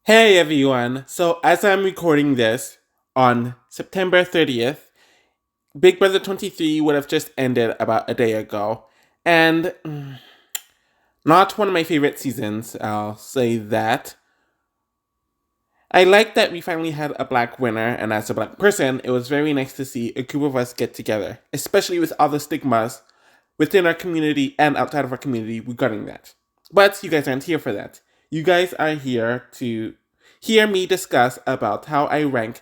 Hey everyone! So, as I'm recording this on September 30th, Big Brother 23 would have just ended about a day ago. And not one of my favorite seasons, I'll say that. I like that we finally had a black winner, and as a black person, it was very nice to see a group of us get together, especially with all the stigmas within our community and outside of our community regarding that. But you guys aren't here for that. You guys are here to hear me discuss about how I rank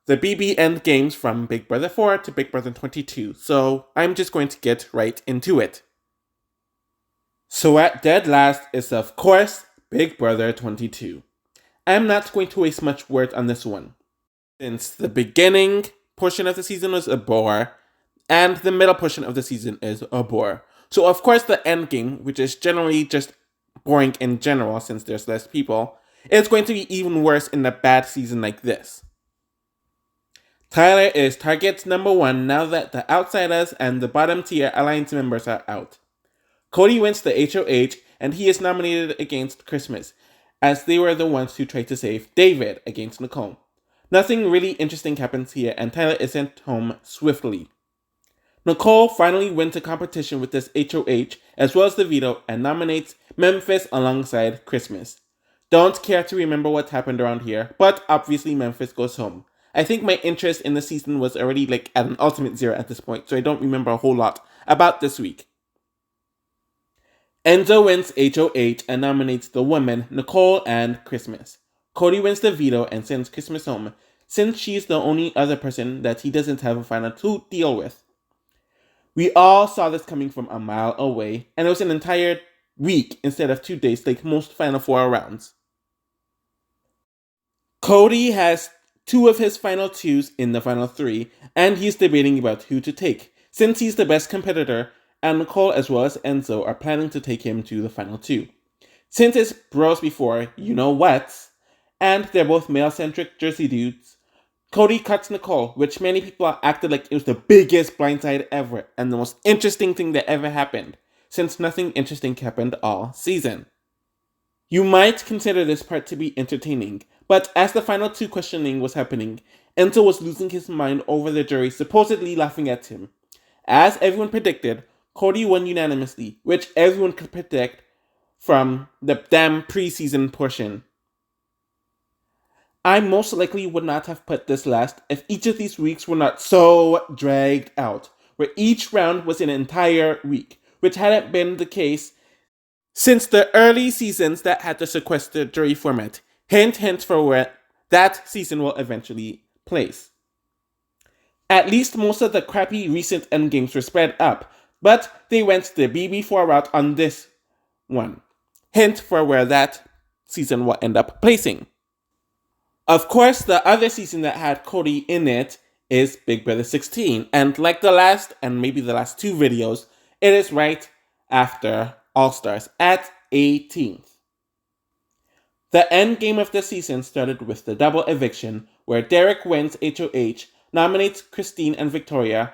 the BB Endgames from Big Brother 4 to Big Brother 22. So I'm just going to get right into it. So at dead last is of course Big Brother 22. I'm not going to waste much words on this one, since the beginning portion of the season was a bore, and the middle portion of the season is a bore. So of course the end game, which is generally just boring in general since there's less people, is going to be even worse in a bad season like this. Tyler is target number one now that the Outsiders and the bottom tier Alliance members are out. Cody wins the HOH and he is nominated against Christmas, as they were the ones who tried to save David against Nicole. Nothing really interesting happens here and Tyler is sent home swiftly. Nicole finally wins a competition with this HOH as well as the veto and nominates Memphis alongside Christmas. Don't care to remember what happened around here, but obviously Memphis goes home. I think my interest in the season was already at an ultimate zero at this point, so I don't remember a whole lot about this week. Enzo wins HOH and nominates the women Nicole and Christmas. Cody wins the veto and sends Christmas home, since she's the only other person that he doesn't have a final to deal with. We all saw this coming from a mile away, and it was an entire week instead of 2 days like most Final Four rounds. Cody has two of his final twos in the final three, and he's debating about who to take, since he's the best competitor, and Nicole as well as Enzo are planning to take him to the final two. Since it's bros before you know what, and they're both male-centric Jersey dudes, Cody cuts Nicole, which many people acted like it was the biggest blindside ever and the most interesting thing that ever happened, since nothing interesting happened all season. You might consider this part to be entertaining, but as the final two questioning was happening, Enzo was losing his mind over the jury supposedly laughing at him. As everyone predicted, Cody won unanimously, which everyone could predict from the damn preseason portion. I most likely would not have put this last if each of these weeks were not so dragged out, where each round was an entire week, which hadn't been the case since the early seasons that had the sequestered jury format. Hint, hint for where that season will eventually place. At least most of the crappy recent endgames were spread up, but they went the BB4 route on this one. Hint for where that season will end up placing. Of course, the other season that had Cody in it is Big Brother 16, and like the last and maybe the last two videos, it is right after All Stars at 18th. The end game of the season started with the double eviction, where Derek wins HOH, nominates Christine and Victoria,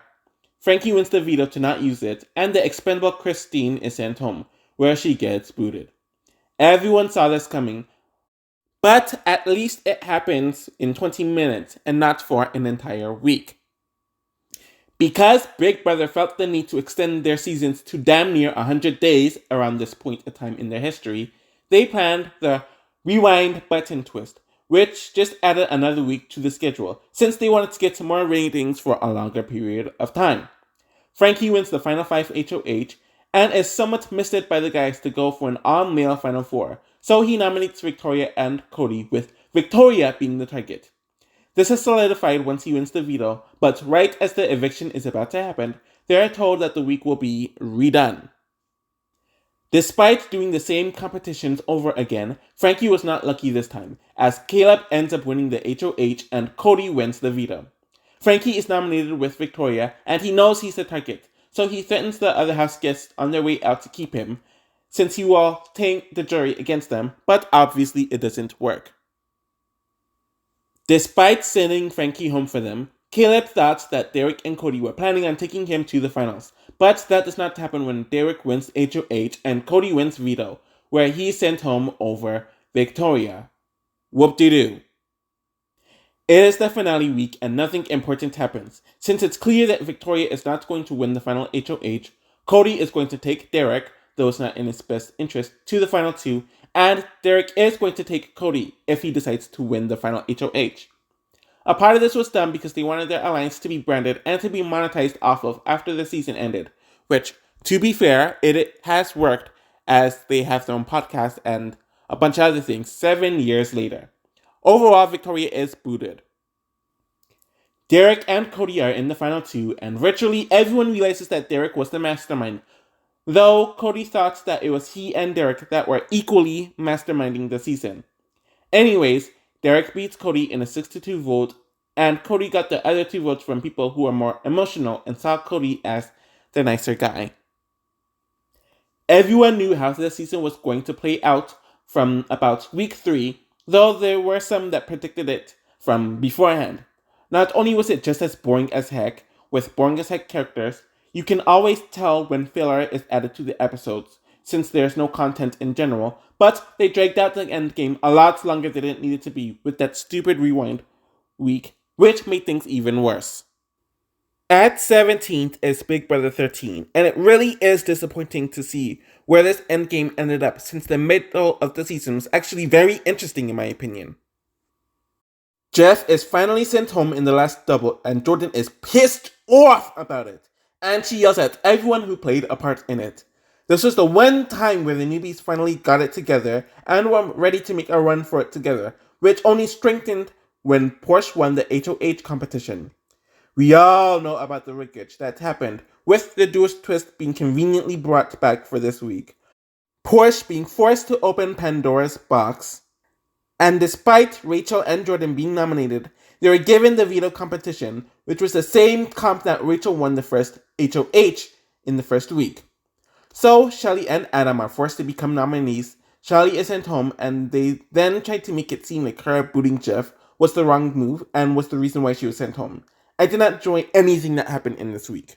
Frankie wins the veto to not use it, and the expendable Christine is sent home, where she gets booted. Everyone saw this coming, but at least it happens in 20 minutes and not for an entire week. Because Big Brother felt the need to extend their seasons to damn near 100 days around this point in time in their history, they planned the rewind button twist, which just added another week to the schedule, since they wanted to get some more ratings for a longer period of time. Frankie wins the final 5 HOH, and is somewhat misled by the guys to go for an all-male final 4, so he nominates Victoria and Cody, with Victoria being the target. This is solidified once he wins the veto, but right as the eviction is about to happen, they are told that the week will be redone. Despite doing the same competitions over again, Frankie was not lucky this time, as Caleb ends up winning the HOH and Cody wins the veto. Frankie is nominated with Victoria, and he knows he's the target, so he threatens the other house guests on their way out to keep him, since he will taint the jury against them, but obviously it doesn't work. Despite sending Frankie home for them, Caleb thought that Derek and Cody were planning on taking him to the finals, but that does not happen when Derek wins HOH and Cody wins veto, where he is sent home over Victoria. Whoop-de-doo. It is the finale week and nothing important happens. Since it's clear that Victoria is not going to win the final HOH, Cody is going to take Derek, though it's not in his best interest, to the final two, and Derek is going to take Cody if he decides to win the final HOH. A part of this was done because they wanted their alliance to be branded and to be monetized off of after the season ended, which, to be fair, it has worked as they have their own podcast and a bunch of other things 7 years later. Overall, Victoria is booted. Derek and Cody are in the final two, and virtually everyone realizes that Derek was the mastermind, though Cody thought that it was he and Derek that were equally masterminding the season. Anyways, Derek beats Cody in a 6-2 vote, and Cody got the other 2 votes from people who were more emotional and saw Cody as the nicer guy. Everyone knew how the season was going to play out from about week 3, though there were some that predicted it from beforehand. Not only was it just as boring as heck, with boring as heck characters, you can always tell when filler is added to the episodes, since there's no content in general, but they dragged out the endgame a lot longer than it needed to be with that stupid rewind week, which made things even worse. At 17th is Big Brother 13, and it really is disappointing to see where this endgame ended up since the middle of the season was actually very interesting in my opinion. Jeff is finally sent home in the last double, and Jordan is pissed off about it, and she yells at everyone who played a part in it. This was the one time where the newbies finally got it together and were ready to make a run for it together, which only strengthened when Porsche won the HOH competition. We all know about the wreckage that happened, with the Duo's twist being conveniently brought back for this week. Porsche being forced to open Pandora's box, and despite Rachel and Jordan being nominated, they were given the veto competition, which was the same comp that Rachel won the first HOH in the first week. So Shelly and Adam are forced to become nominees. Shelly is sent home, and they then tried to make it seem like her booting Jeff was the wrong move and was the reason why she was sent home. I did not enjoy anything that happened in this week.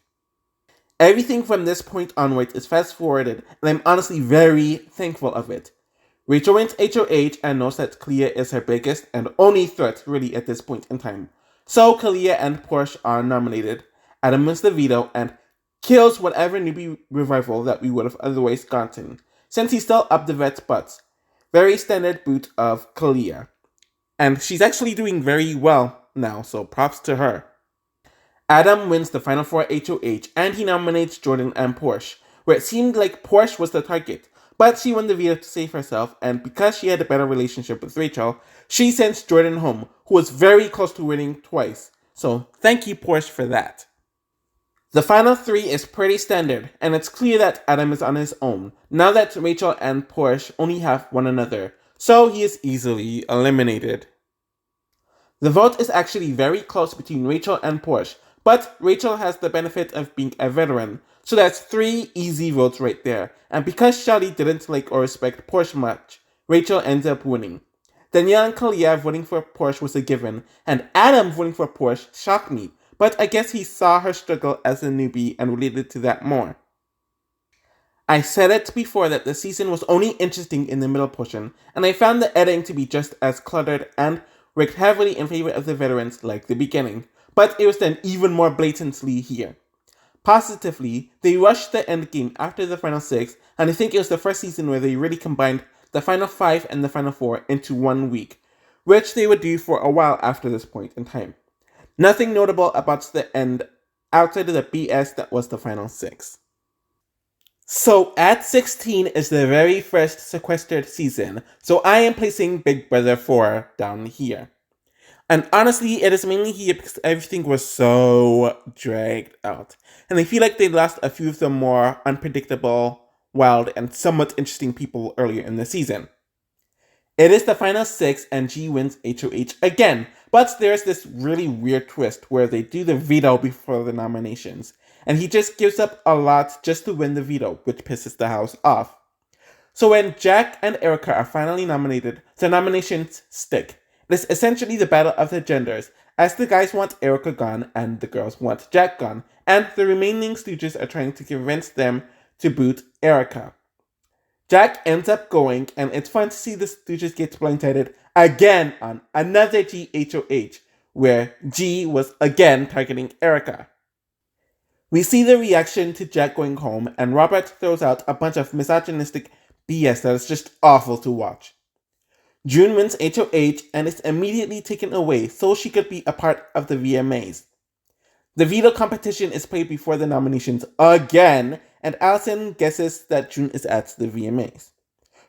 Everything from this point onwards is fast forwarded, and I'm honestly very thankful of it. Rachel wins HOH and knows that Kalia is her biggest and only threat really at this point in time. So Kalia and Porsche are nominated. Adam wins the veto and kills whatever newbie revival that we would have otherwise gotten, since he's still up the vet's butts. Very standard boot of Kalia. And she's actually doing very well now, so props to her. Adam wins the Final Four HOH and he nominates Jordan and Porsche, where it seemed like Porsche was the target, but she won the veto to save herself, and because she had a better relationship with Rachel, she sends Jordan home, who was very close to winning twice. So thank you, Porsche, for that. The final 3 is pretty standard, and it's clear that Adam is on his own, now that Rachel and Porsche only have one another, so he is easily eliminated. The vote is actually very close between Rachel and Porsche, but Rachel has the benefit of being a veteran, so that's 3 easy votes right there. And because Shelly didn't like or respect Porsche much, Rachel ends up winning. Danielle and Kalia voting for Porsche was a given, and Adam voting for Porsche shocked me, but I guess he saw her struggle as a newbie and related to that more. I said it before that the season was only interesting in the middle portion, and I found the editing to be just as cluttered and rigged heavily in favor of the veterans like the beginning, but it was done even more blatantly here. Positively, they rushed the endgame after the final 6, and I think it was the first season where they really combined the final 5 and the final 4 into 1 week, which they would do for a while after this point in time. Nothing notable about the end outside of the BS that was the final 6. So at 16 is the very first sequestered season, so I am placing Big Brother 4 down here. And honestly, it is mainly here because everything was so dragged out. And I feel like they lost a few of the more unpredictable, wild, and somewhat interesting people earlier in the season. It is the final 6 and G wins HOH again, but there's this really weird twist where they do the veto before the nominations, and he just gives up a lot just to win the veto, which pisses the house off. So when Jack and Erica are finally nominated, the nominations stick. It is essentially the battle of the genders, as the guys want Erica gone and the girls want Jack gone, and the remaining stooges are trying to convince them to boot Erica. Jack ends up going, and it's fun to see the Stooges get blindsided again on another GHOH, where G was again targeting Erica. We see the reaction to Jack going home, and Robert throws out a bunch of misogynistic BS that is just awful to watch. June wins HOH and is immediately taken away so she could be a part of the VMAs. The veto competition is played before the nominations again, and Allison guesses that June is at the VMAs.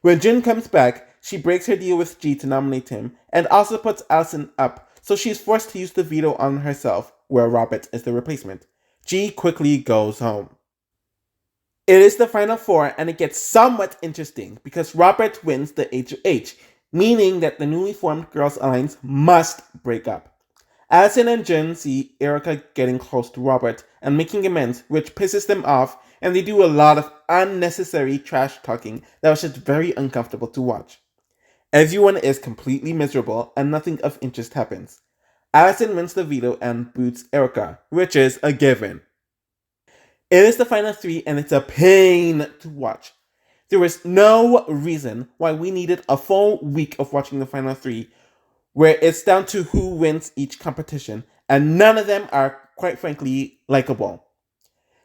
When June comes back, she breaks her deal with G to nominate him, and also puts Allison up, so she is forced to use the veto on herself, where Robert is the replacement. G quickly goes home. It is the final four, and it gets somewhat interesting because Robert wins the HOH, meaning that the newly formed Girls Alliance must break up. Allison and Jin see Erica getting close to Robert and making amends, which pisses them off, and they do a lot of unnecessary trash talking that was just very uncomfortable to watch. Everyone is completely miserable, and nothing of interest happens. Allison wins the veto and boots Erica, which is a given. It is the final three, and it's a pain to watch. There is no reason why we needed a full week of watching the final three, where it's down to who wins each competition, and none of them are, quite frankly, likable.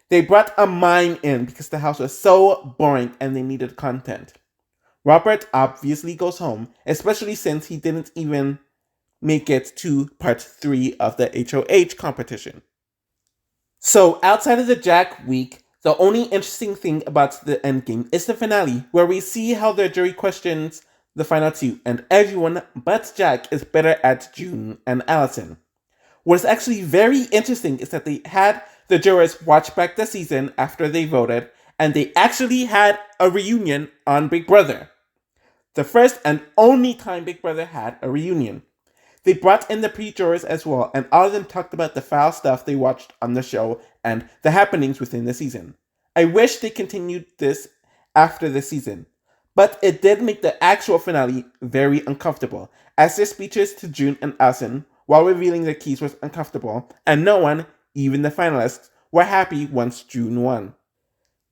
They brought a mime in because the house was so boring and they needed content. Robert obviously goes home, especially since he didn't even make it to part 3 of the HOH competition. So, outside of the Jack week, the only interesting thing about the Endgame is the finale, where we see how the jury questions the final two, and everyone but Jack is better at June and Allison. What is actually very interesting is that they had the jurors watch back the season after they voted, and they actually had a reunion on Big Brother. The first and only time Big Brother had a reunion. They brought in the pre-jurors as well, and all of them talked about the foul stuff they watched on the show and the happenings within the season. I wish they continued this after the season, but it did make the actual finale very uncomfortable, as their speeches to June and Allison while revealing their keys was uncomfortable, and no one, even the finalists, were happy once June won.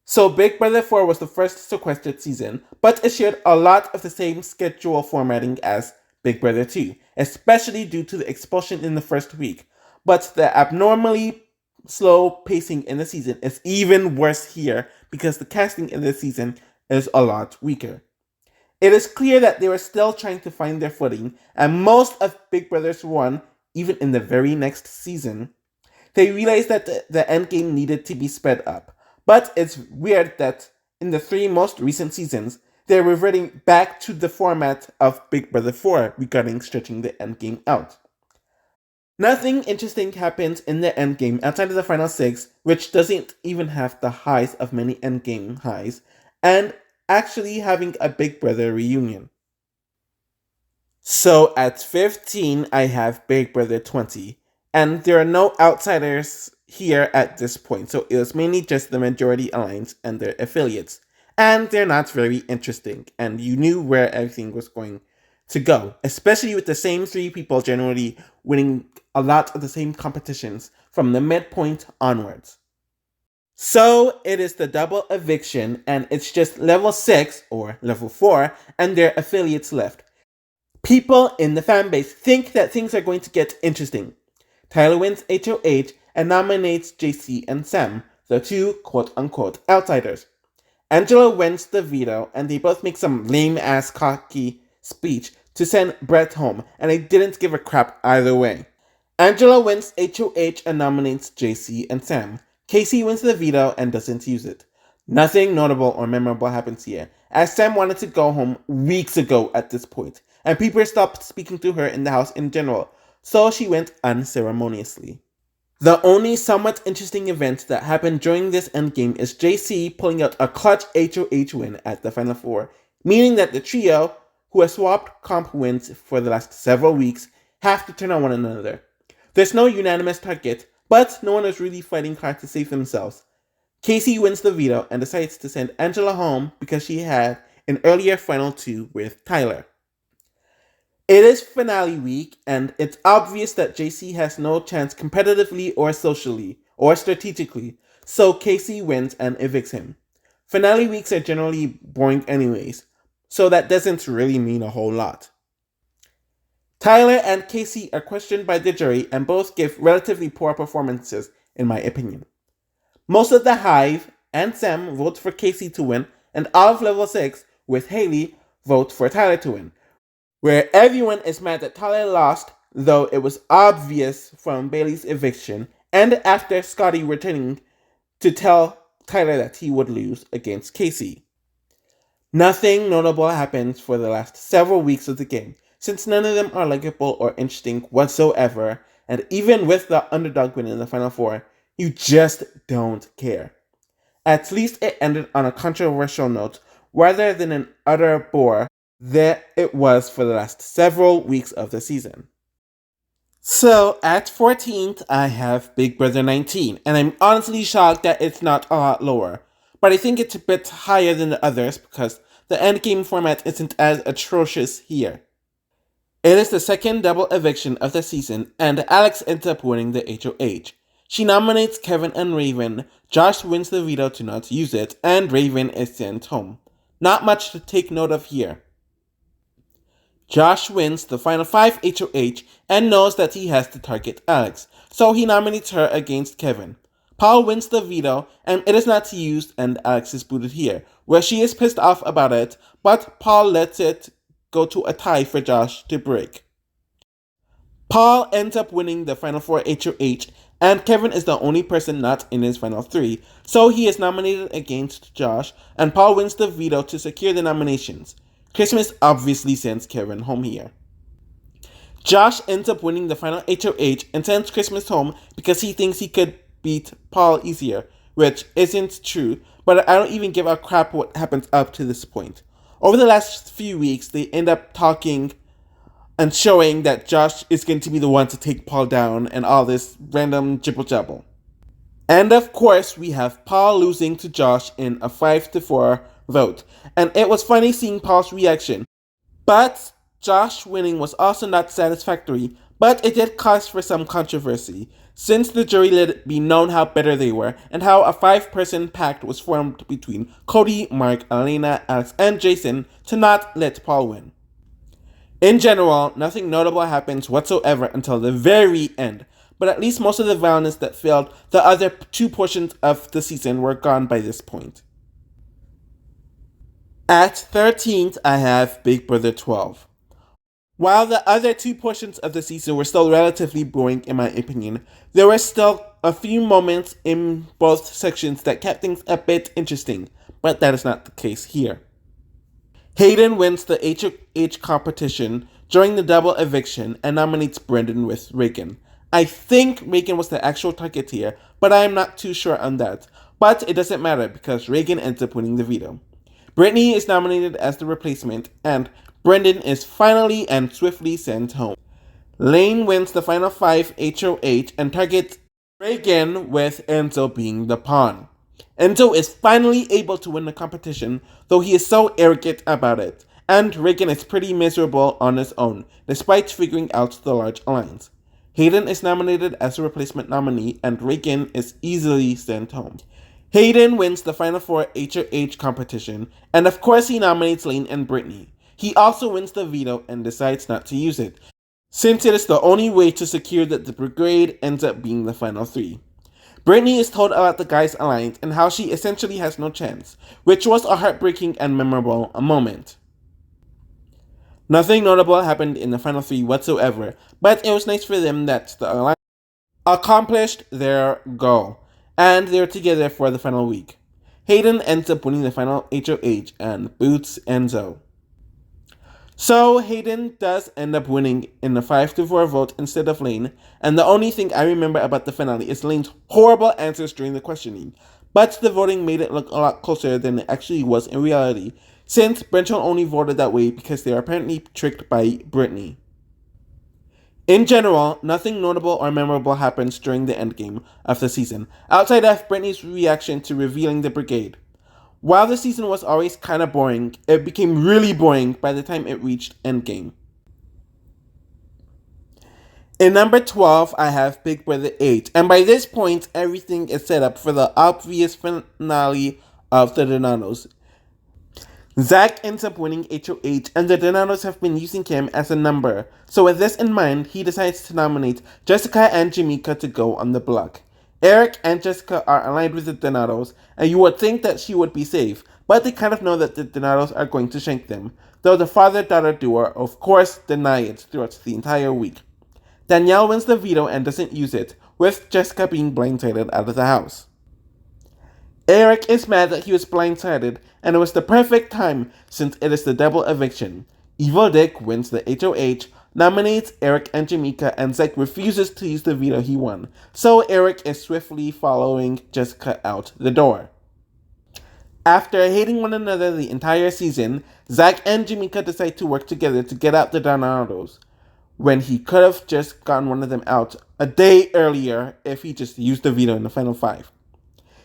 So Big Brother 4 was the first sequestered season, but it shared a lot of the same schedule formatting as Big Brother 2, especially due to the expulsion in the first week. But the abnormally slow pacing in the season is even worse here because the casting in this season is a lot weaker. It is clear that they were still trying to find their footing, and most of Big Brother's run, even in the very next season, they realized that the endgame needed to be sped up. But it's weird that in the 3 most recent seasons, they're reverting back to the format of Big Brother 4 regarding stretching the endgame out. Nothing interesting happens in the endgame outside of the final 6, which doesn't even have the highs of many endgame highs, and actually having a Big Brother reunion. So at 15, I have Big Brother 20, and there are no outsiders here at this point, so it was mainly just the Majority Alliance and their affiliates. And they're not very interesting, and you knew where everything was going to go, especially with the same 3 people generally winning a lot of the same competitions from the midpoint onwards. So it is the double eviction, and it's just level 6 or level 4 and their affiliates left. People in the fanbase think that things are going to get interesting. Tyler wins HOH and nominates JC and Sam, the 2 quote-unquote outsiders. Angela wins the veto, and they both make some lame-ass cocky speech to send Brett home, and they didn't give a crap either way. Angela wins HOH and nominates JC and Sam. Casey wins the veto and doesn't use it. Nothing notable or memorable happens here, as Sam wanted to go home weeks ago at this point, and people stopped speaking to her in the house in general, so she went unceremoniously. The only somewhat interesting event that happened during this endgame is JC pulling out a clutch HOH win at the Final 4, meaning that the trio, who has swapped comp wins for the last several weeks, have to turn on one another. There's no unanimous target, but no one is really fighting hard to save themselves. Casey wins the veto and decides to send Angela home because she had an earlier Final 2 with Tyler. It is finale week, and it's obvious that JC has no chance competitively or socially or strategically, so Casey wins and evicts him. Finale weeks are generally boring anyways, so that doesn't really mean a whole lot. Tyler and Casey are questioned by the jury and both give relatively poor performances, in my opinion. Most of the Hive and Sam vote for Casey to win, and all of level 6, with Haley, vote for Tyler to win. Where everyone is mad that Tyler lost, though it was obvious from Bailey's eviction, and after Scotty returning to tell Tyler that he would lose against Casey. Nothing notable happens for the last several weeks of the game, since none of them are likable or interesting whatsoever, and even with the underdog win in the Final Four, you just don't care. At least it ended on a controversial note, rather than an utter bore that it was for the last several weeks of the season. So, at 14th, I have Big Brother 19, and I'm honestly shocked that it's not a lot lower. But I think it's a bit higher than the others because the endgame format isn't as atrocious here. It is the second double eviction of the season, and Alex ends up winning the HOH. She nominates Kevin and Raven, Josh wins the veto to not use it, and Raven is sent home. Not much to take note of here. Josh wins the final 5 HOH and knows that he has to target Alex, so he nominates her against Kevin. Paul wins the veto, and it is not used, and Alex is booted here, where she is pissed off about it, but Paul lets it go to a tie for Josh to break. Paul ends up winning the final 4 HOH, and Kevin is the only person not in his final 3, so he is nominated against Josh, and Paul wins the veto to secure the nominations. Christmas obviously sends Kevin home here. Josh ends up winning the final HOH and sends Christmas home because he thinks he could beat Paul easier, which isn't true, but I don't even give a crap what happens up to this point. Over the last few weeks, they end up talking and showing that Josh is going to be the one to take Paul down and all this random jibble-jabble. And of course, we have Paul losing to Josh in a 5-4 vote, and it was funny seeing Paul's reaction. But Josh winning was also not satisfactory, but it did cause for some controversy, since the jury let it be known how bitter they were, and how a 5-person pact was formed between Cody, Mark, Elena, Alex, and Jason to not let Paul win. In general, nothing notable happens whatsoever until the very end, but at least most of the violence that filled the other 2 portions of the season were gone by this point. At 13th, I have Big Brother 12. While the other 2 portions of the season were still relatively boring in my opinion, there were still a few moments in both sections that kept things a bit interesting, but that is not the case here. Hayden wins the HOH competition during the double eviction and nominates Brendan with Reagan. I think Reagan was the actual target here, but I am not too sure on that. But it doesn't matter because Reagan ends up winning the veto. Brittany is nominated as the replacement, and Brendan is finally and swiftly sent home. Lane wins the final 5 HOH and targets Reagan, with Enzo being the pawn. Enzo is finally able to win the competition, though he is so arrogant about it, and Reagan is pretty miserable on his own, despite figuring out the large alliance. Hayden is nominated as a replacement nominee, and Reagan is easily sent home. Hayden wins the final 4 HOH competition, and of course he nominates Lane and Brittany. He also wins the veto and decides not to use it, since it is the only way to secure that the brigade ends up being the final 3. Brittany is told about the guys' alliance and how she essentially has no chance, which was a heartbreaking and memorable moment. Nothing notable happened in the final 3 whatsoever, but it was nice for them that the alliance accomplished their goal, and they were together for the final week. Hayden ends up winning the final HOH and boots Enzo. So Hayden does end up winning in a 5-4 vote instead of Lane, and the only thing I remember about the finale is Lane's horrible answers during the questioning, but the voting made it look a lot closer than it actually was in reality, since Brenton only voted that way because they are apparently tricked by Brittany. In general, nothing notable or memorable happens during the endgame of the season, outside of Brittany's reaction to revealing the brigade. While the season was always kinda boring, it became really boring by the time it reached Endgame. In number 12, I have Big Brother 8, and by this point, everything is set up for the obvious finale of the Donatos. Zack ends up winning HOH, and the Donatos have been using him as a number. So with this in mind, he decides to nominate Jessica and Jamaica to go on the block. Eric and Jessica are aligned with the Donatos, and you would think that she would be safe, but they kind of know that the Donatos are going to shank them, though the father-daughter duo, of course, deny it throughout the entire week. Danielle wins the veto and doesn't use it, with Jessica being blindsided out of the house. Eric is mad that he was blindsided, and it was the perfect time since it is the double eviction. Evil Dick wins the HOH, nominates Eric and Jamaica, and Zack refuses to use the veto he won, so Eric is swiftly following Jessica out the door. After hating one another the entire season, Zack and Jamaica decide to work together to get out the Donatos, when he could have just gotten one of them out a day earlier if he just used the veto in the final five.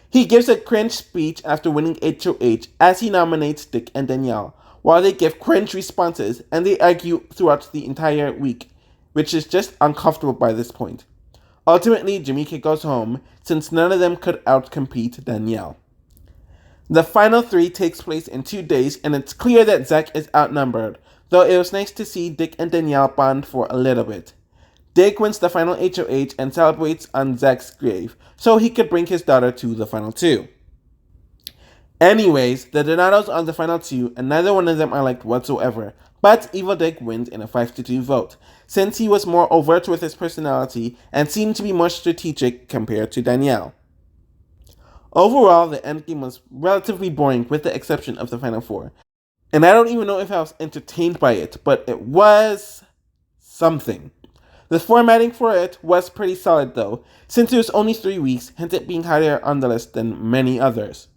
He gives a cringe speech after winning HOH as he nominates Dick and Danielle, while they give cringe responses and they argue throughout the entire week, which is just uncomfortable by this point. Ultimately, Jamaica goes home since none of them could outcompete Danielle. The final three takes place in 2 days, and it's clear that Zack is outnumbered, though it was nice to see Dick and Danielle bond for a little bit. Dick wins the final HOH and celebrates on Zack's grave, so he could bring his daughter to the final two. Anyways, the Donatos are the final two, and neither one of them are liked whatsoever, but Evil Dick wins in a 5-2 vote, since he was more overt with his personality and seemed to be more strategic compared to Danielle. Overall, the endgame was relatively boring with the exception of the final four, and I don't even know if I was entertained by it, but it was something. The formatting for it was pretty solid though, since it was only 3 weeks, hence it being higher on the list than many others.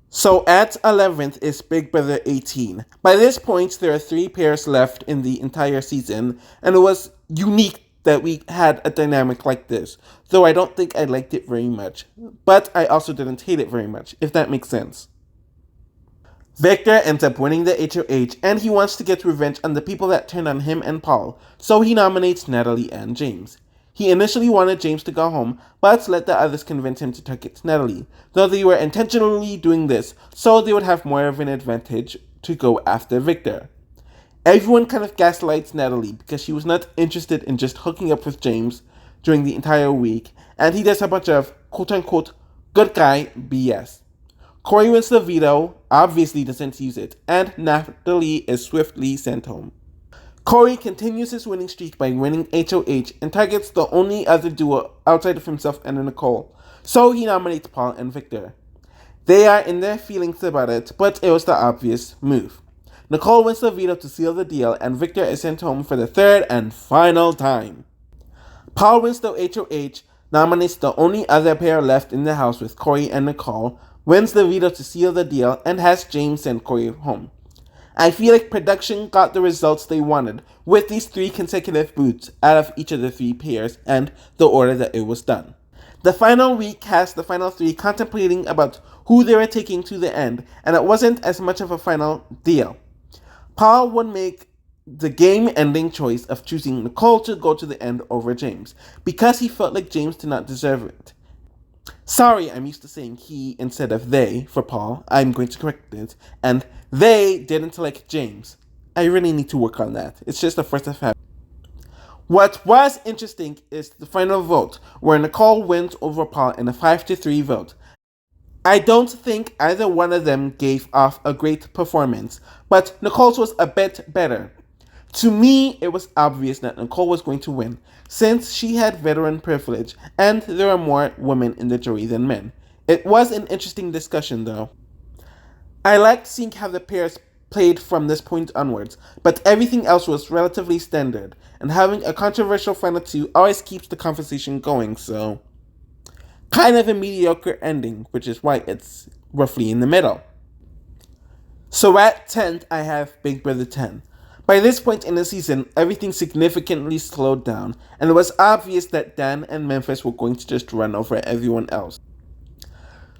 So at 11th is Big Brother 18. By this point, there are 3 pairs left in the entire season, and it was unique that we had a dynamic like this, though I don't think I liked it very much, but I also didn't hate it very much, if that makes sense. Victor ends up winning the HOH, and he wants to get revenge on the people that turned on him and Paul, so he nominates Natalie and James. He initially wanted James to go home, but let the others convince him to target Natalie, though they were intentionally doing this so they would have more of an advantage to go after Victor. Everyone kind of gaslights Natalie because she was not interested in just hooking up with James during the entire week, and he does a bunch of quote-unquote good guy BS. Corey wins the veto, obviously doesn't use it, and Natalie is swiftly sent home. Corey continues his winning streak by winning HOH and targets the only other duo outside of himself and Nicole, so he nominates Paul and Victor. They are in their feelings about it, but it was the obvious move. Nicole wins the veto to seal the deal, and Victor is sent home for the third and final time. Paul wins the HOH, nominates the only other pair left in the house with Corey and Nicole, wins the veto to seal the deal, and has James send Corey home. I feel like production got the results they wanted with these 3 consecutive boots out of each of the 3 pairs and the order that it was done. The final week has the final 3 contemplating about who they were taking to the end, and it wasn't as much of a final deal. Paul would make the game-ending choice of choosing Nicole to go to the end over James, because he felt like James did not deserve it. Sorry, I'm used to saying he instead of they for Paul. I'm going to correct it. And they didn't like James. I really need to work on that. It's just a first of habit. What was interesting is the final vote, where Nicole wins over Paul in a 5-3 vote. I don't think either one of them gave off a great performance, but Nicole's was a bit better. To me, it was obvious that Nicole was going to win, since she had veteran privilege, and there are more women in the jury than men. It was an interesting discussion, though. I liked seeing how the pairs played from this point onwards, but everything else was relatively standard, and having a controversial final 2 always keeps the conversation going, so kind of a mediocre ending, which is why it's roughly in the middle. So at 10th, I have Big Brother 10. By this point in the season, everything significantly slowed down, and it was obvious that Dan and Memphis were going to just run over everyone else.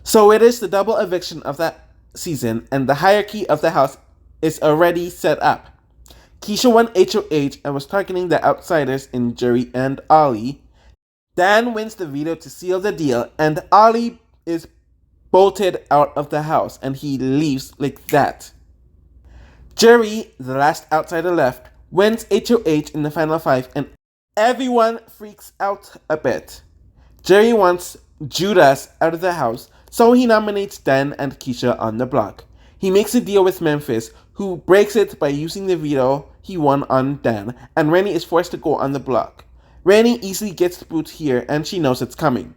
So it is the double eviction of that season, and the hierarchy of the house is already set up. Keisha won HOH and was targeting the outsiders in Jerry and Ollie. Dan wins the veto to seal the deal, and Ollie is bolted out of the house and he leaves like that. Jerry, the last outsider left, wins HOH in the final 5 and everyone freaks out a bit. Jerry wants Judas out of the house, so he nominates Dan and Keisha on the block. He makes a deal with Memphis, who breaks it by using the veto he won on Dan, and Rennie is forced to go on the block. Rennie easily gets the boot here, and she knows it's coming.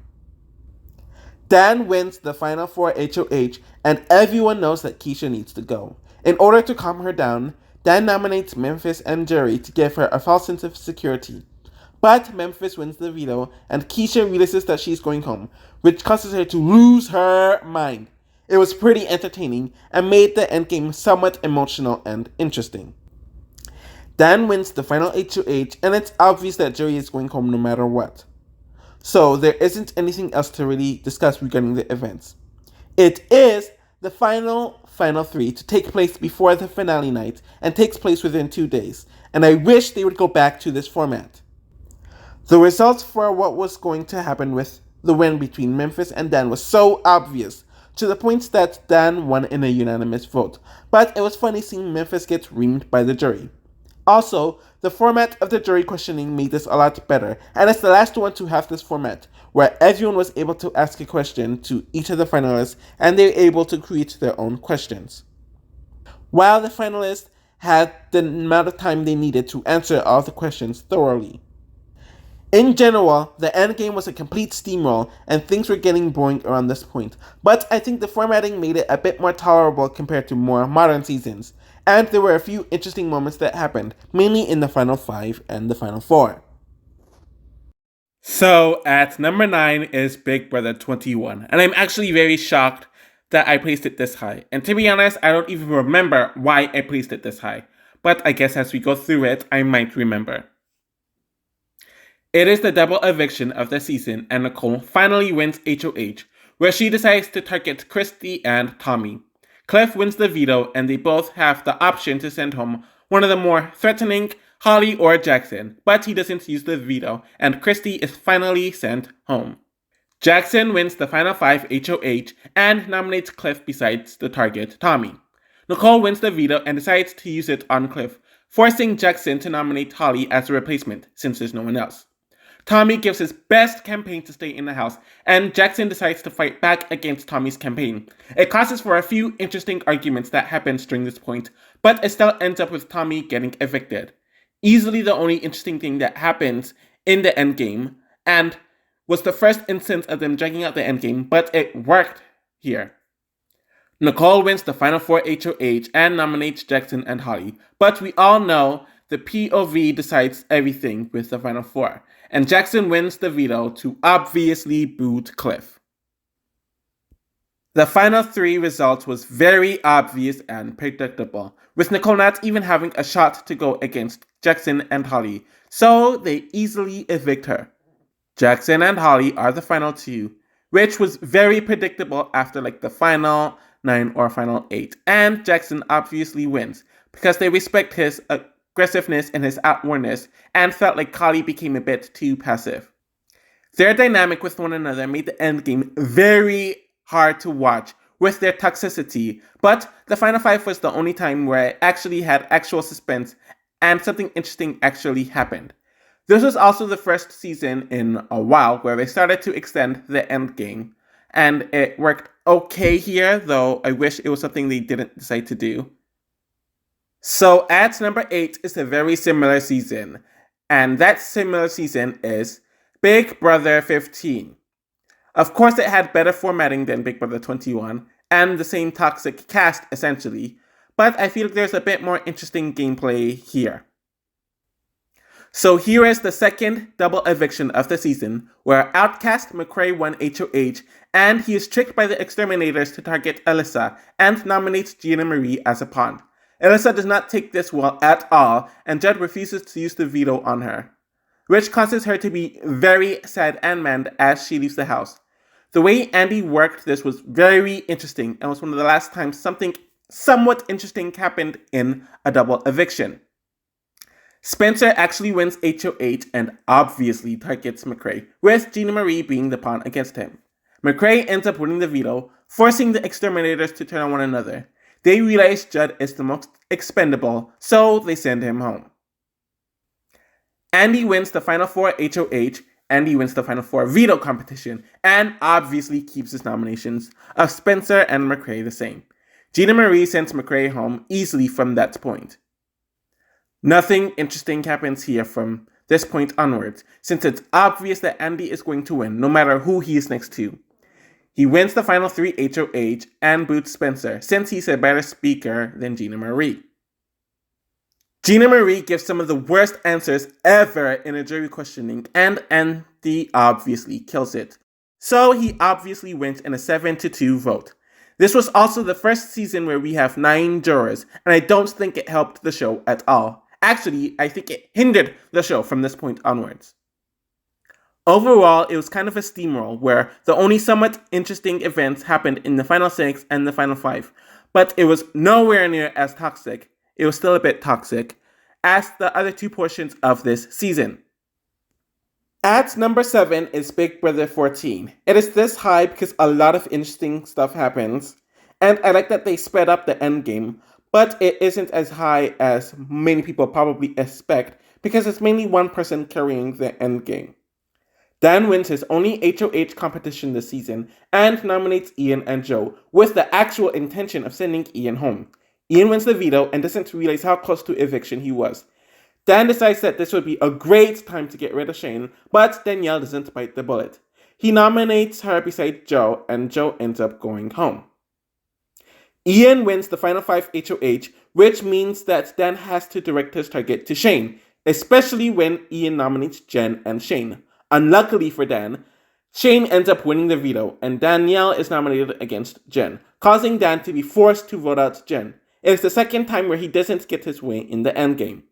Dan wins the final 4 HOH, and everyone knows that Keisha needs to go. In order to calm her down, Dan nominates Memphis and Jerry to give her a false sense of security. But Memphis wins the veto, and Keisha realizes that she's going home, which causes her to lose her mind. It was pretty entertaining and made the endgame somewhat emotional and interesting. Dan wins the final HOH, and it's obvious that Jerry is going home no matter what. So there isn't anything else to really discuss regarding the events. It is the final 3 to take place before the finale night and takes place within 2 days, and I wish they would go back to this format. The results for what was going to happen with the win between Memphis and Dan was so obvious, to the point that Dan won in a unanimous vote, but it was funny seeing Memphis get reamed by the jury. Also, the format of the jury questioning made this a lot better, and it's the last one to have this format, where everyone was able to ask a question to each of the finalists, and they were able to create their own questions. While the finalists had the amount of time they needed to answer all the questions thoroughly. In general, the endgame was a complete steamroll, and things were getting boring around this point, but I think the formatting made it a bit more tolerable compared to more modern seasons, and there were a few interesting moments that happened, mainly in the final 5 and the final 4. So, at number 9 is Big Brother 21, and I'm actually very shocked that I placed it this high, and to be honest, I don't even remember why I placed it this high, but I guess as we go through it, I might remember. It is the double eviction of the season, and Nicole finally wins HOH, where she decides to target Christy and Tommy. Cliff wins the veto, and they both have the option to send home one of the more threatening, Holly or Jackson, but he doesn't use the veto, and Christy is finally sent home. Jackson wins the final 5 HOH and nominates Cliff besides the target, Tommy. Nicole wins the veto and decides to use it on Cliff, forcing Jackson to nominate Holly as a replacement, since there's no one else. Tommy gives his best campaign to stay in the house, and Jackson decides to fight back against Tommy's campaign. It causes for a few interesting arguments that happen during this point, but it still ends up with Tommy getting evicted. Easily the only interesting thing that happens in the endgame, and was the first instance of them dragging out the endgame, but it worked here. Nicole wins the final 4 HOH and nominates Jackson and Holly, but we all know the POV decides everything with the final 4, and Jackson wins the veto to obviously boot Cliff. The final 3 results was very obvious and predictable, with Nicole not even having a shot to go against Jackson and Holly, so they easily evict her. Jackson and Holly are the final 2, which was very predictable after the final 9 or final 8, and Jackson obviously wins, because they respect his aggressiveness and his outwardness, and felt like Holly became a bit too passive. Their dynamic with one another made the endgame very hard to watch with their toxicity, but the final 5 was the only time where I actually had actual suspense and something interesting actually happened. This was also the first season in a while where they started to extend the endgame, and it worked okay here, though I wish it was something they didn't decide to do. So at number 8 is a very similar season, and that similar season is Big Brother 15. Of course, it had better formatting than Big Brother 21, and the same toxic cast, essentially, but I feel there's a bit more interesting gameplay here. So here is the second double eviction of the season, where Outcast McCrae won HOH, and he is tricked by the exterminators to target Alyssa, and nominates Gina Marie as a pawn. Alyssa does not take this well at all, and Judd refuses to use the veto on her, which causes her to be very sad and mad as she leaves the house. The way Andy worked this was very interesting, and was one of the last times something somewhat interesting happened in a double eviction. Spencer actually wins HOH and obviously targets McCrae, with Gina Marie being the pawn against him. McCrae ends up winning the veto, forcing the exterminators to turn on one another. They realize Judd is the most expendable, so they send him home. Andy wins the Final Four HOH, Andy wins the Final Four veto competition, and obviously keeps his nominations of Spencer and McCrae the same. Gina Marie sends McCrae home easily from that point. Nothing interesting happens here from this point onwards, since it's obvious that Andy is going to win no matter who he is next to. He wins the final 3 HOH and boots Spencer, since he's a better speaker than Gina Marie. Gina Marie gives some of the worst answers ever in a jury questioning, and Andy obviously kills it. So he obviously wins in a 7-2 vote. This was also the first season where we have 9 jurors, and I don't think it helped the show at all. Actually, I think it hindered the show from this point onwards. Overall, it was kind of a steamroll where the only somewhat interesting events happened in the final 6 and the final 5, but it was nowhere near as toxic. It was still a bit toxic as the other 2 portions of this season. At number 7 is Big Brother 14. It is this high because a lot of interesting stuff happens, and I like that they sped up the endgame, but it isn't as high as many people probably expect because it's mainly one person carrying the endgame. Dan wins his only HOH competition this season and nominates Ian and Joe with the actual intention of sending Ian home. Ian wins the veto and doesn't realize how close to eviction he was. Dan decides that this would be a great time to get rid of Shane, but Danielle doesn't bite the bullet. He nominates her beside Joe, and Joe ends up going home. Ian wins the final 5 HOH, which means that Dan has to direct his target to Shane, especially when Ian nominates Jen and Shane. Unluckily for Dan, Shane ends up winning the veto, and Danielle is nominated against Jen, causing Dan to be forced to vote out Jen. It is the second time where he doesn't get his way in the endgame.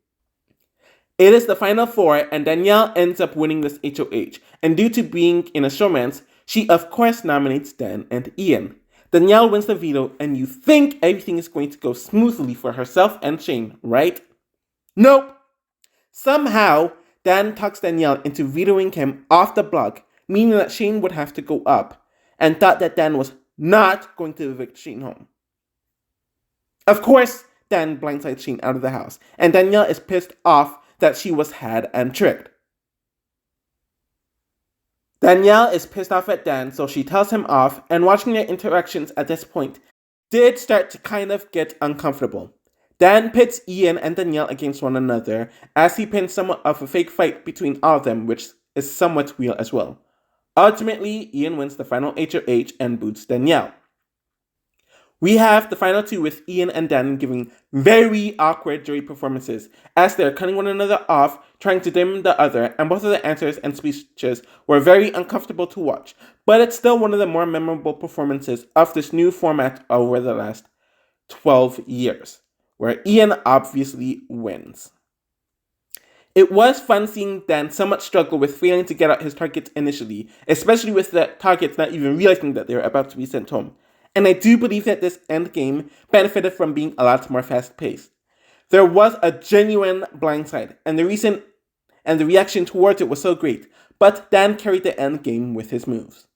It is the final 4, and Danielle ends up winning this HOH, and due to being in a showmance, she of course nominates Dan and Ian. Danielle wins the veto, and you think everything is going to go smoothly for herself and Shane, right? Nope! Somehow, Dan talks Danielle into vetoing him off the block, meaning that Shane would have to go up, and thought that Dan was not going to evict Shane home. Of course, Dan blindsides Shane out of the house, and Danielle is pissed off that she was had and tricked. Danielle is pissed off at Dan, so she tells him off, and watching their interactions at this point did start to kind of get uncomfortable. Dan pits Ian and Danielle against one another as he pins somewhat of a fake fight between all of them, which is somewhat real as well. Ultimately, Ian wins the final HOH and boots Danielle. We have the final 2 with Ian and Dan giving very awkward jury performances as they're cutting one another off, trying to dim the other, and both of the answers and speeches were very uncomfortable to watch, but it's still one of the more memorable performances of this new format over the last 12 years, where Ian obviously wins. It was fun seeing Dan somewhat struggle with failing to get out his targets initially, especially with the targets not even realizing that they were about to be sent home. And I do believe that this endgame benefited from being a lot more fast-paced. There was a genuine blindside, and the reaction towards it was so great, but Dan carried the endgame with his moves.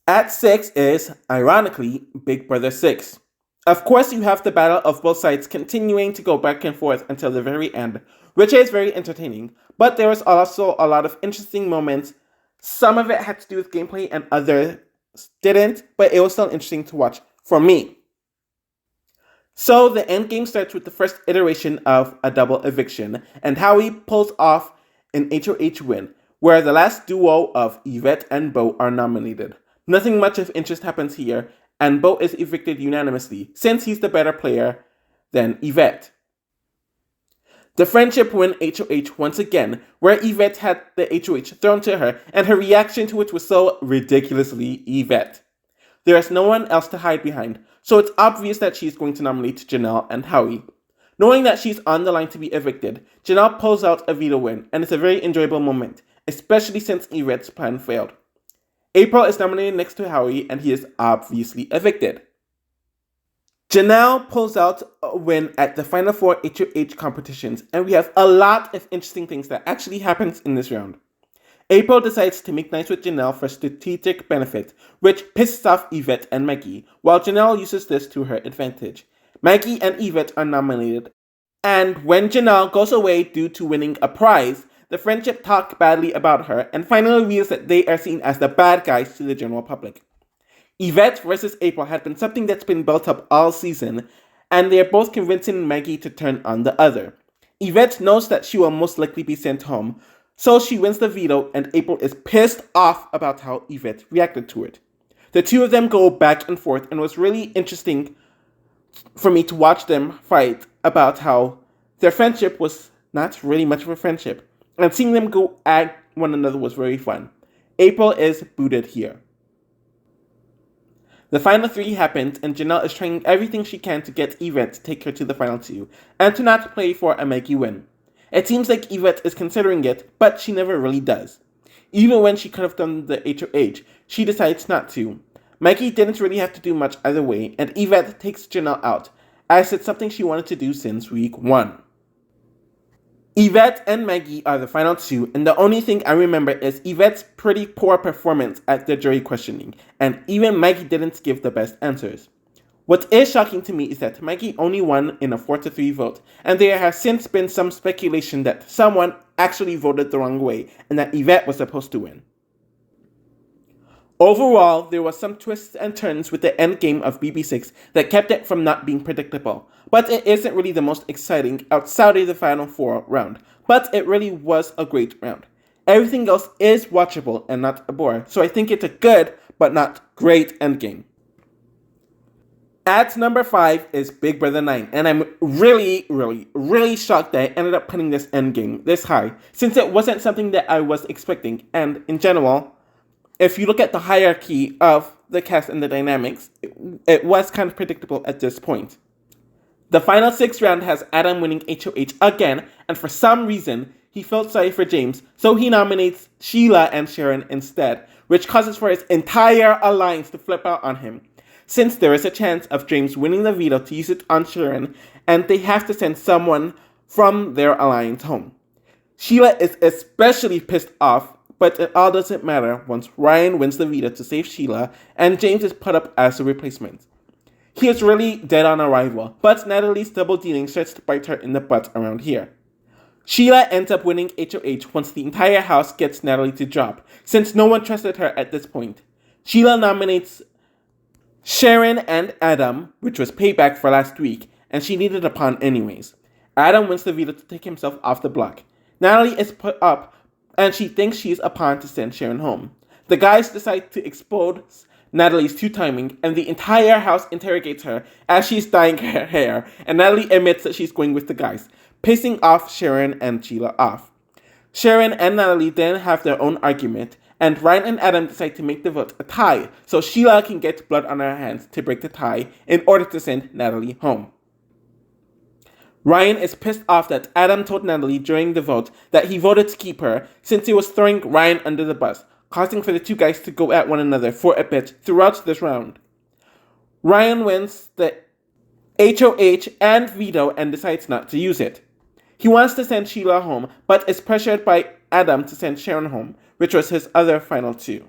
At 6 is, ironically, Big Brother 6. Of course, you have the battle of both sides continuing to go back and forth until the very end, which is very entertaining, but there was also a lot of interesting moments. Some of it had to do with gameplay and others didn't, but it was still interesting to watch for me. So the endgame starts with the first iteration of a double eviction, and Howie pulls off an HOH win, where the last duo of Yvette and Beau are nominated. Nothing much of interest happens here, and Beau is evicted unanimously, since he's the better player than Yvette. The friendship win HOH once again, where Yvette had the HOH thrown to her, and her reaction to it was so ridiculously Yvette. There is no one else to hide behind, so it's obvious that she's going to nominate Janelle and Howie. Knowing that she's on the line to be evicted, Janelle pulls out a veto win, and it's a very enjoyable moment, especially since Yvette's plan failed. April is nominated next to Howie, and he is obviously evicted. Janelle pulls out a win at the final 4 HOH competitions, and we have a lot of interesting things that actually happens in this round. April decides to make nice with Janelle for strategic benefit, which pisses off Yvette and Maggie, while Janelle uses this to her advantage. Maggie and Yvette are nominated, and when Janelle goes away due to winning a prize, the friendship talk badly about her and finally reveals that they are seen as the bad guys to the general public. Yvette versus April had been something that's been built up all season, and they are both convincing Maggie to turn on the other. Yvette knows that she will most likely be sent home, so she wins the veto, and April is pissed off about how Yvette reacted to it. The two of them go back and forth, and it was really interesting for me to watch them fight about how their friendship was not really much of a friendship, and seeing them go at one another was very fun. April is booted here. The final three happened, and Janelle is trying everything she can to get Yvette to take her to the final two, and to not play for a Maggie win. It seems like Yvette is considering it, but she never really does. Even when she could have done the HOH, she decides not to. Maggie didn't really have to do much either way, and Yvette takes Janelle out, as it's something she wanted to do since week 1. Yvette and Maggie are the final two, and the only thing I remember is Yvette's pretty poor performance at the jury questioning, and even Maggie didn't give the best answers. What is shocking to me is that Maggie only won in a 4-3 vote, and there has since been some speculation that someone actually voted the wrong way, and that Yvette was supposed to win. Overall, there was some twists and turns with the endgame of BB6 that kept it from not being predictable, but it isn't really the most exciting outside of the final 4 round, but it really was a great round. Everything else is watchable and not a bore, so I think it's a good but not great endgame. At number 5 is Big Brother 9, and I'm really shocked that I ended up putting this endgame this high, since it wasn't something that I was expecting, and in general, if you look at the hierarchy of the cast and the dynamics, it was kind of predictable at this point. The final 6 round has Adam winning HOH again, and for some reason, he felt sorry for James, so he nominates Sheila and Sharon instead, which causes for his entire alliance to flip out on him, since there is a chance of James winning the veto to use it on Sharon, and they have to send someone from their alliance home. Sheila is especially pissed off, but it all doesn't matter once Ryan wins the veto to save Sheila, and James is put up as a replacement. He is really dead on arrival, but Natalie's double dealing starts to bite her in the butt around here. Sheila ends up winning HOH once the entire house gets Natalie to drop, since no one trusted her at this point. Sheila nominates Sharon and Adam, which was payback for last week, and she needed a pawn anyways. Adam wins the veto to take himself off the block. Natalie is put up, and she thinks she's a pawn to send Sharon home. The guys decide to expose Natalie's 2 timing, and the entire house interrogates her as she's dyeing her hair, and Natalie admits that she's going with the guys, pissing off Sharon and Sheila off. Sharon and Natalie then have their own argument, and Ryan and Adam decide to make the vote a tie, so Sheila can get blood on her hands to break the tie in order to send Natalie home. Ryan is pissed off that Adam told Natalie during the vote that he voted to keep her, since he was throwing Ryan under the bus, causing for the 2 guys to go at one another for a bit throughout this round. Ryan wins the HOH and veto and decides not to use it. He wants to send Sheila home, but is pressured by Adam to send Sharon home, which was his other final 2.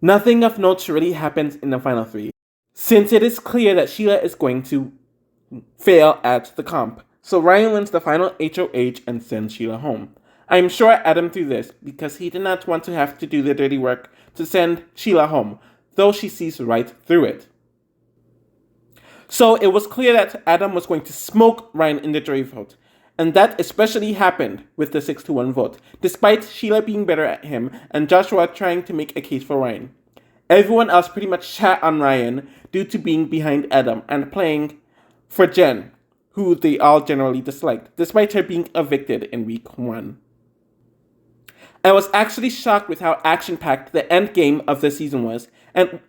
Nothing of note really happens in the final 3, since it is clear that Sheila is going to fail at the comp, so Ryan wins the final HOH and sends Sheila home. I'm sure Adam threw this because he did not want to have to do the dirty work to send Sheila home, though she sees right through it. So it was clear that Adam was going to smoke Ryan in the jury vote, and that especially happened with the 6-1 vote, despite Sheila being better at him and Joshua trying to make a case for Ryan. Everyone else pretty much shat on Ryan due to being behind Adam and playing for Jen, who they all generally disliked, despite her being evicted in week 1. I was actually shocked with how action-packed the end game of the season was, and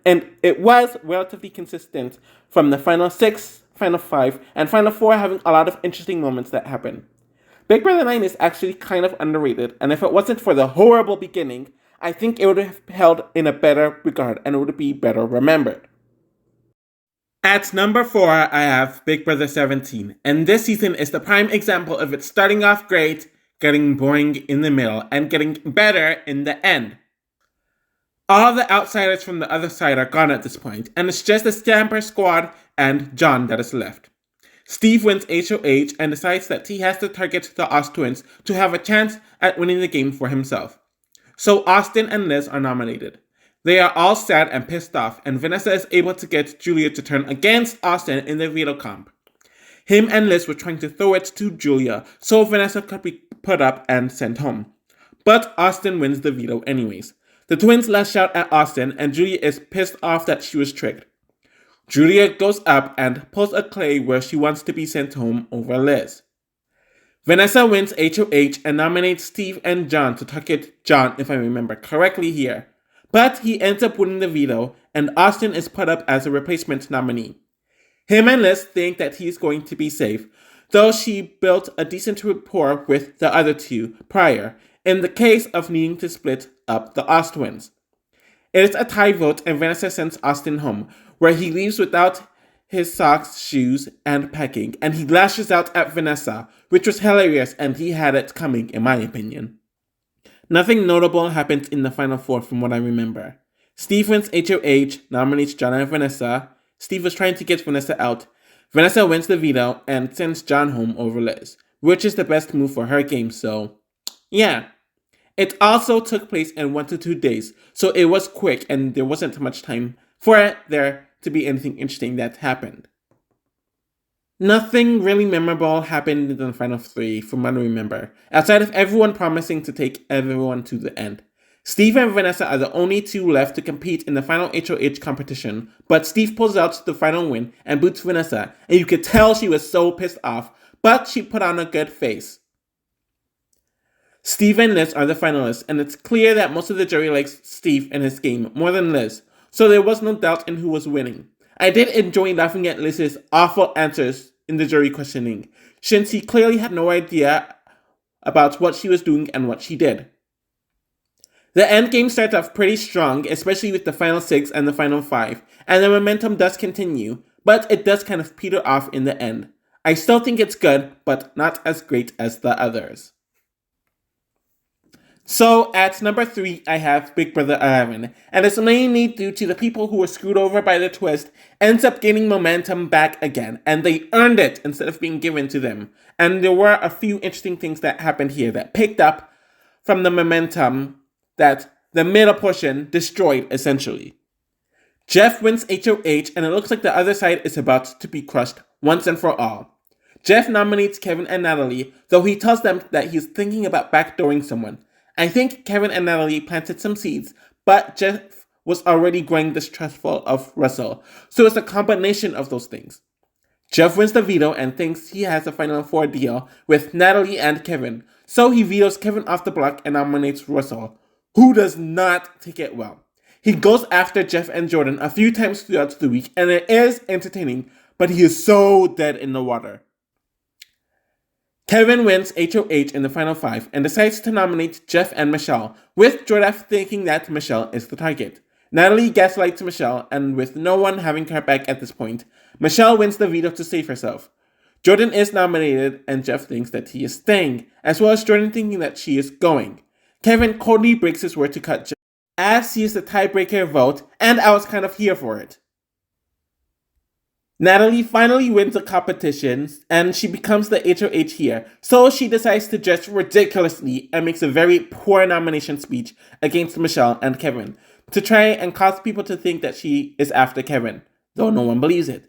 it was relatively consistent from the final 6, final 5, and final 4 having a lot of interesting moments that happen. Big Brother 9 is actually kind of underrated, and if it wasn't for the horrible beginning, I think it would have held in a better regard and it would be better remembered. At number 4, I have Big Brother 17, and this season is the prime example of it starting off great, getting boring in the middle, and getting better in the end. All the outsiders from the other side are gone at this point, and it's just the Stamper Squad and John that is left. Steve wins HOH and decides that he has to target the Oz twins to have a chance at winning the game for himself. So Austin and Liz are nominated. They are all sad and pissed off, and Vanessa is able to get Julia to turn against Austin in the veto comp. Him and Liz were trying to throw it to Julia so Vanessa could be put up and sent home. But Austin wins the veto anyways. The twins lash out at Austin, and Julia is pissed off that she was tricked. Julia goes up and pulls a clay where she wants to be sent home over Liz. Vanessa wins HOH and nominates Steve and John to target John, if I remember correctly here. But he ends up winning the veto, and Austin is put up as a replacement nominee. Him and Liz think that he's going to be safe, though she built a decent rapport with the other two prior, in the case of needing to split up the Oz twins. It is a tie vote, and Vanessa sends Austin home, where he leaves without his socks, shoes, and packing, and he lashes out at Vanessa, which was hilarious, and he had it coming, in my opinion. Nothing notable happened in the final four from what I remember. Steve wins HOH, nominates John and Vanessa. Steve was trying to get Vanessa out. Vanessa wins the veto and sends John home over Liz, which is the best move for her game, so yeah. It also took place in 1 to 2 days, so it was quick and there wasn't much time for there to be anything interesting that happened. Nothing really memorable happened in the final three from what I remember, outside of everyone promising to take everyone to the end. Steve and Vanessa are the only two left to compete in the final HOH competition, but Steve pulls out the final win and boots Vanessa, and you could tell she was so pissed off, but she put on a good face. Steve and Liz are the finalists, and it's clear that most of the jury likes Steve and his game more than Liz, so there was no doubt in who was winning. I did enjoy laughing at Liz's awful answers in the jury questioning, since he clearly had no idea about what she was doing and what she did. The endgame starts off pretty strong, especially with the final 6 and the final 5, and the momentum does continue, but it does kind of peter off in the end. I still think it's good, but not as great as the others. So, at number 3, I have Big Brother 11, and it's mainly due to the people who were screwed over by the twist ends up gaining momentum back again, and they earned it instead of being given to them. And there were a few interesting things that happened here that picked up from the momentum that the middle portion destroyed, essentially. Jeff wins HOH, and it looks like the other side is about to be crushed once and for all. Jeff nominates Kevin and Natalie, though he tells them that he's thinking about backdooring someone. I think Kevin and Natalie planted some seeds, but Jeff was already growing distrustful of Russell, so it's a combination of those things. Jeff wins the veto and thinks he has a final 4 deal with Natalie and Kevin, so he vetoes Kevin off the block and nominates Russell, who does not take it well. He goes after Jeff and Jordan a few times throughout the week, and it is entertaining, but he is so dead in the water. Kevin wins HOH in the final 5 and decides to nominate Jeff and Michelle, with Jordan thinking that Michelle is the target. Natalie gaslights Michelle, and with no one having her back at this point, Michelle wins the veto to save herself. Jordan is nominated, and Jeff thinks that he is staying, as well as Jordan thinking that she is going. Kevin coldly breaks his word to cut Jeff, as he is the tiebreaker vote, and I was kind of here for it. Natalie finally wins the competition, and she becomes the HOH here, so she decides to dress ridiculously and makes a very poor nomination speech against Michelle and Kevin, to try and cause people to think that she is after Kevin, though no one believes it.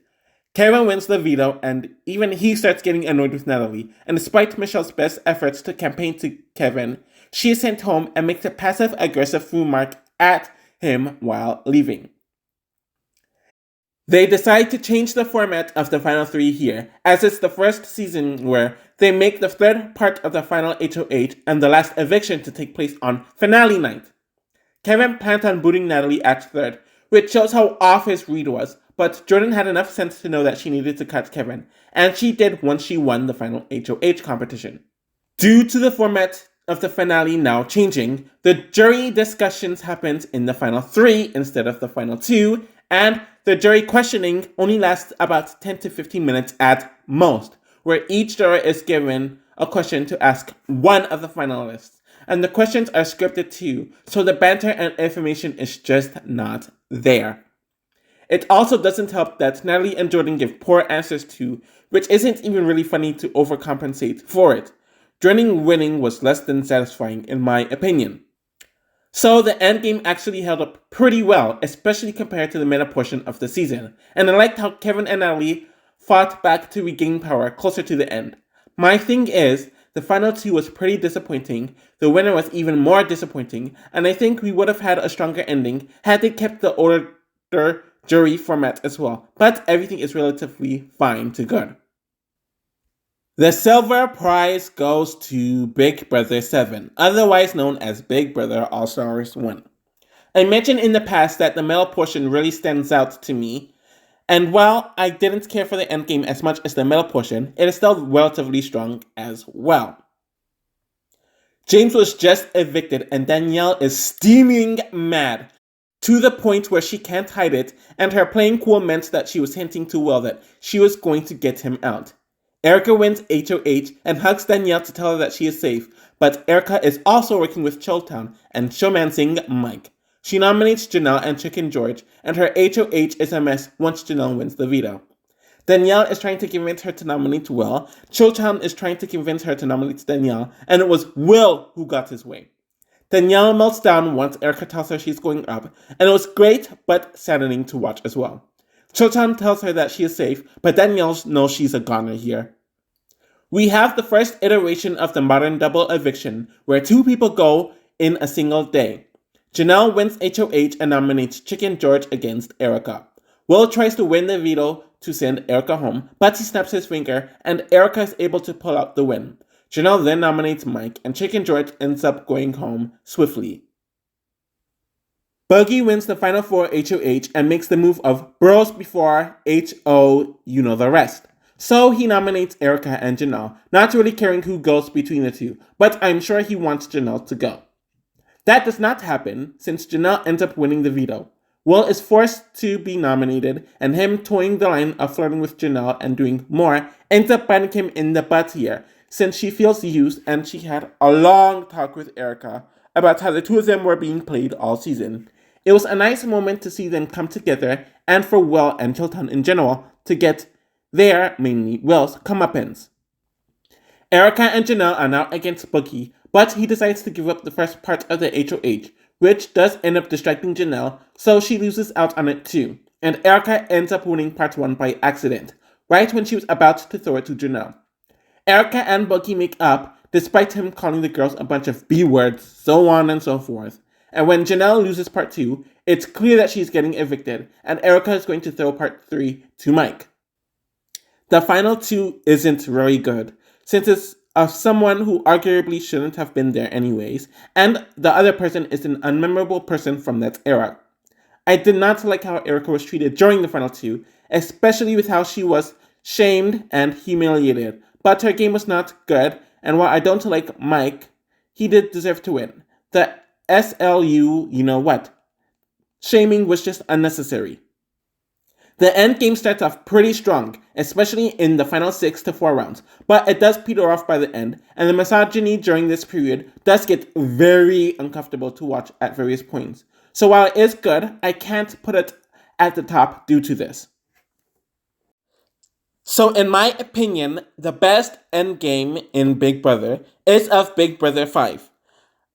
Kevin wins the veto, and even he starts getting annoyed with Natalie, and despite Michelle's best efforts to campaign to Kevin, she is sent home and makes a passive-aggressive remark at him while leaving. They decide to change the format of the final 3 here, as it's the first season where they make the third part of the final HOH and the last eviction to take place on finale night. Kevin planned on booting Natalie at third, which shows how off his read was, but Jordan had enough sense to know that she needed to cut Kevin, and she did once she won the final HOH competition. Due to the format of the finale now changing, the jury discussions happened in the final 3 instead of the final 2, and the jury questioning only lasts about 10 to 15 minutes at most, where each juror is given a question to ask one of the finalists. And the questions are scripted too, so the banter and information is just not there. It also doesn't help that Natalie and Jordan give poor answers too, which isn't even really funny to overcompensate for it. Jordan winning was less than satisfying in my opinion. So the endgame actually held up pretty well, especially compared to the meta portion of the season, and I liked how Kevin and Natalie fought back to regain power closer to the end. My thing is, the final two was pretty disappointing, the winner was even more disappointing, and I think we would have had a stronger ending had they kept the older jury format as well, but everything is relatively fine to good. The silver prize goes to Big Brother 7, otherwise known as Big Brother All Stars 1. I mentioned in the past that the male portion really stands out to me, and while I didn't care for the endgame as much as the male portion, it is still relatively strong as well. James was just evicted and Danielle is steaming mad, to the point where she can't hide it, and her playing cool meant that she was hinting to Will that she was going to get him out. Erica wins HOH and hugs Danielle to tell her that she is safe, but Erica is also working with Chilltown and showmancing Mike. She nominates Janelle and Chicken George, and her HOH is a mess once Janelle wins the veto. Danielle is trying to convince her to nominate Will, Chilltown is trying to convince her to nominate Danielle, and it was Will who got his way. Danielle melts down once Erica tells her she's going up, and it was great but saddening to watch as well. Chilltown tells her that she is safe, but Danielle knows she's a goner here. We have the first iteration of the modern double eviction, where two people go in a single day. Janelle wins HOH and nominates Chicken George against Erica. Will tries to win the veto to send Erica home, but he snaps his finger, and Erica is able to pull out the win. Janelle then nominates Mike, and Chicken George ends up going home swiftly. Buggy wins the final four HOH and makes the move of bros before HO, you know the rest. So he nominates Erica and Janelle, not really caring who goes between the two, but I'm sure he wants Janelle to go. That does not happen, since Janelle ends up winning the veto. Will is forced to be nominated, and him toeing the line of flirting with Janelle and doing more ends up biting him in the butt here, since she feels used and she had a long talk with Erica about how the two of them were being played all season. It was a nice moment to see them come together, and for Will and Chilltown in general to get their, mainly Will's, comeuppance. Erica and Janelle are now against Boogie, but he decides to give up the first part of the HOH, which does end up distracting Janelle, so she loses out on it too, and Erica ends up winning part 1 by accident, right when she was about to throw it to Janelle. Erica and Boogie make up, despite him calling the girls a bunch of B words, so on and so forth. And when Janelle loses part 2, it's clear that she's getting evicted, and Erica is going to throw part 3 to Mike. The final two isn't very good, since it's of someone who arguably shouldn't have been there anyways, and the other person is an unmemorable person from that era. I did not like how Erica was treated during the final two, especially with how she was shamed and humiliated, but her game was not good, and while I don't like Mike, he did deserve to win. The SLU, you know what? Shaming was just unnecessary. The end game starts off pretty strong, especially in the final 6 to 4 rounds, but it does peter off by the end, and the misogyny during this period does get very uncomfortable to watch at various points. So while it is good, I can't put it at the top due to this. So in my opinion, the best end game in Big Brother is of Big Brother 5.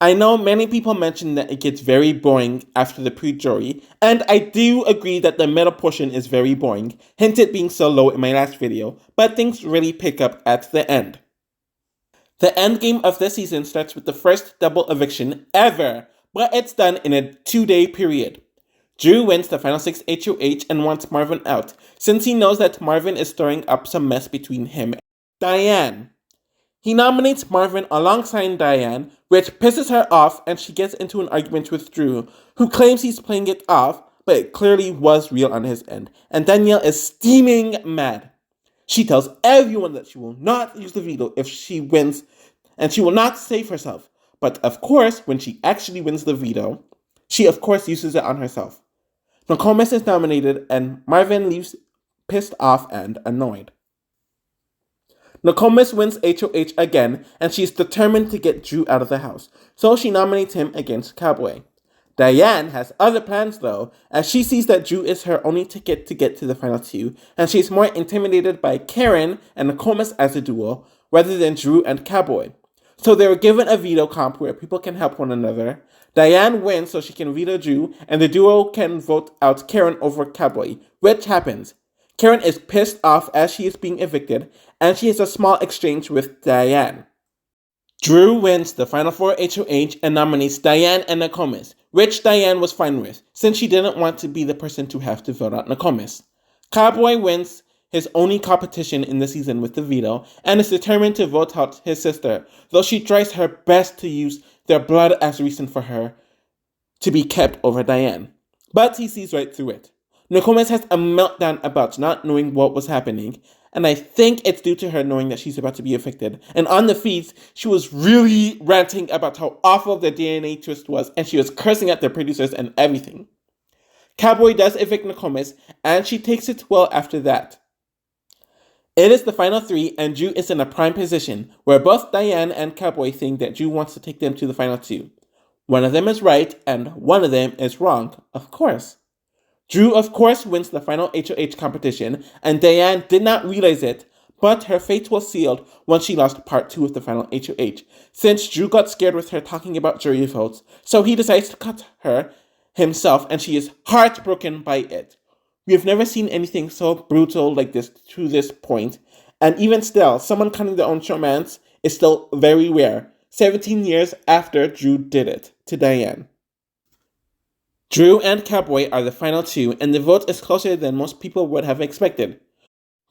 I know many people mention that it gets very boring after the pre-jury, and I do agree that the middle portion is very boring, hence it being so low in my last video, but things really pick up at the end. The end game of this season starts with the first double eviction ever, but it's done in a 2-day period. Drew wins the final 6 HOH and wants Marvin out, since he knows that Marvin is stirring up some mess between him and Diane. He nominates Marvin alongside Diane, which pisses her off, and she gets into an argument with Drew, who claims he's playing it off, but it clearly was real on his end, and Danielle is steaming mad. She tells everyone that she will not use the veto if she wins, and she will not save herself. But of course, when she actually wins the veto, she of course uses it on herself. Nokomis is nominated, and Marvin leaves pissed off and annoyed. Nokomis wins HOH again, and she's determined to get Drew out of the house, so she nominates him against Cowboy. Diane has other plans though, as she sees that Drew is her only ticket to get to the final two, and she's more intimidated by Karen and Nokomis as a duo, rather than Drew and Cowboy. So they were given a veto comp where people can help one another. Diane wins so she can veto Drew, and the duo can vote out Karen over Cowboy, which happens. Karen is pissed off as she is being evicted, and she has a small exchange with Diane. Drew wins the Final Four HOH and nominates Diane and Nokomis, which Diane was fine with, since she didn't want to be the person to have to vote out Nokomis. Cowboy wins his only competition in the season with the veto, and is determined to vote out his sister, though she tries her best to use their blood as reason for her to be kept over Diane. But he sees right through it. Nokomis has a meltdown about not knowing what was happening, and I think it's due to her knowing that she's about to be evicted. And on the feeds, she was really ranting about how awful the DNA twist was, and she was cursing at the producers and everything. Cowboy does evict Nokomis, and she takes it well after that. It is the final three, and Drew is in a prime position, where both Diane and Cowboy think that Drew wants to take them to the final two. One of them is right, and one of them is wrong, of course. Drew, of course, wins the final HOH competition, and Diane did not realize it, but her fate was sealed once she lost part 2 of the final HOH, since Drew got scared with her talking about jury votes, so he decides to cut her himself, and she is heartbroken by it. We have never seen anything so brutal like this to this point, and even still, someone cutting their own romance is still very rare, 17 years after Drew did it to Diane. Drew and Cowboy are the final two, and the vote is closer than most people would have expected.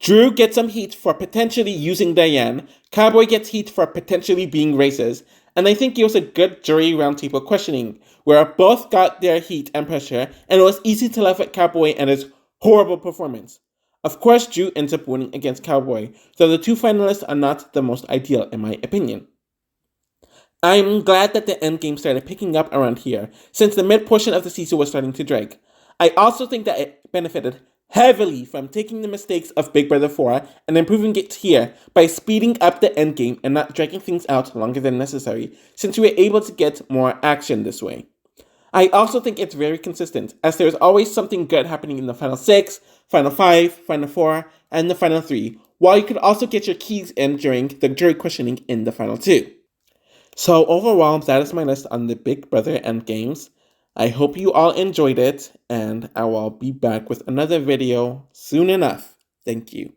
Drew gets some heat for potentially using Diane, Cowboy gets heat for potentially being racist, and I think it was a good jury roundtable questioning, where both got their heat and pressure, and it was easy to laugh at Cowboy and his horrible performance. Of course, Drew ends up winning against Cowboy, though the two finalists are not the most ideal in my opinion. I'm glad that the Endgame started picking up around here, since the mid-portion of the season was starting to drag. I also think that it benefited heavily from taking the mistakes of Big Brother 4 and improving it here by speeding up the Endgame and not dragging things out longer than necessary, since we were able to get more action this way. I also think it's very consistent, as there's always something good happening in the Final 6, Final 5, Final 4, and the Final 3, while you could also get your keys in during the jury questioning in the Final 2. So overall, that is my list on the Big Brother Endgames. I hope you all enjoyed it, and I will be back with another video soon enough. Thank you.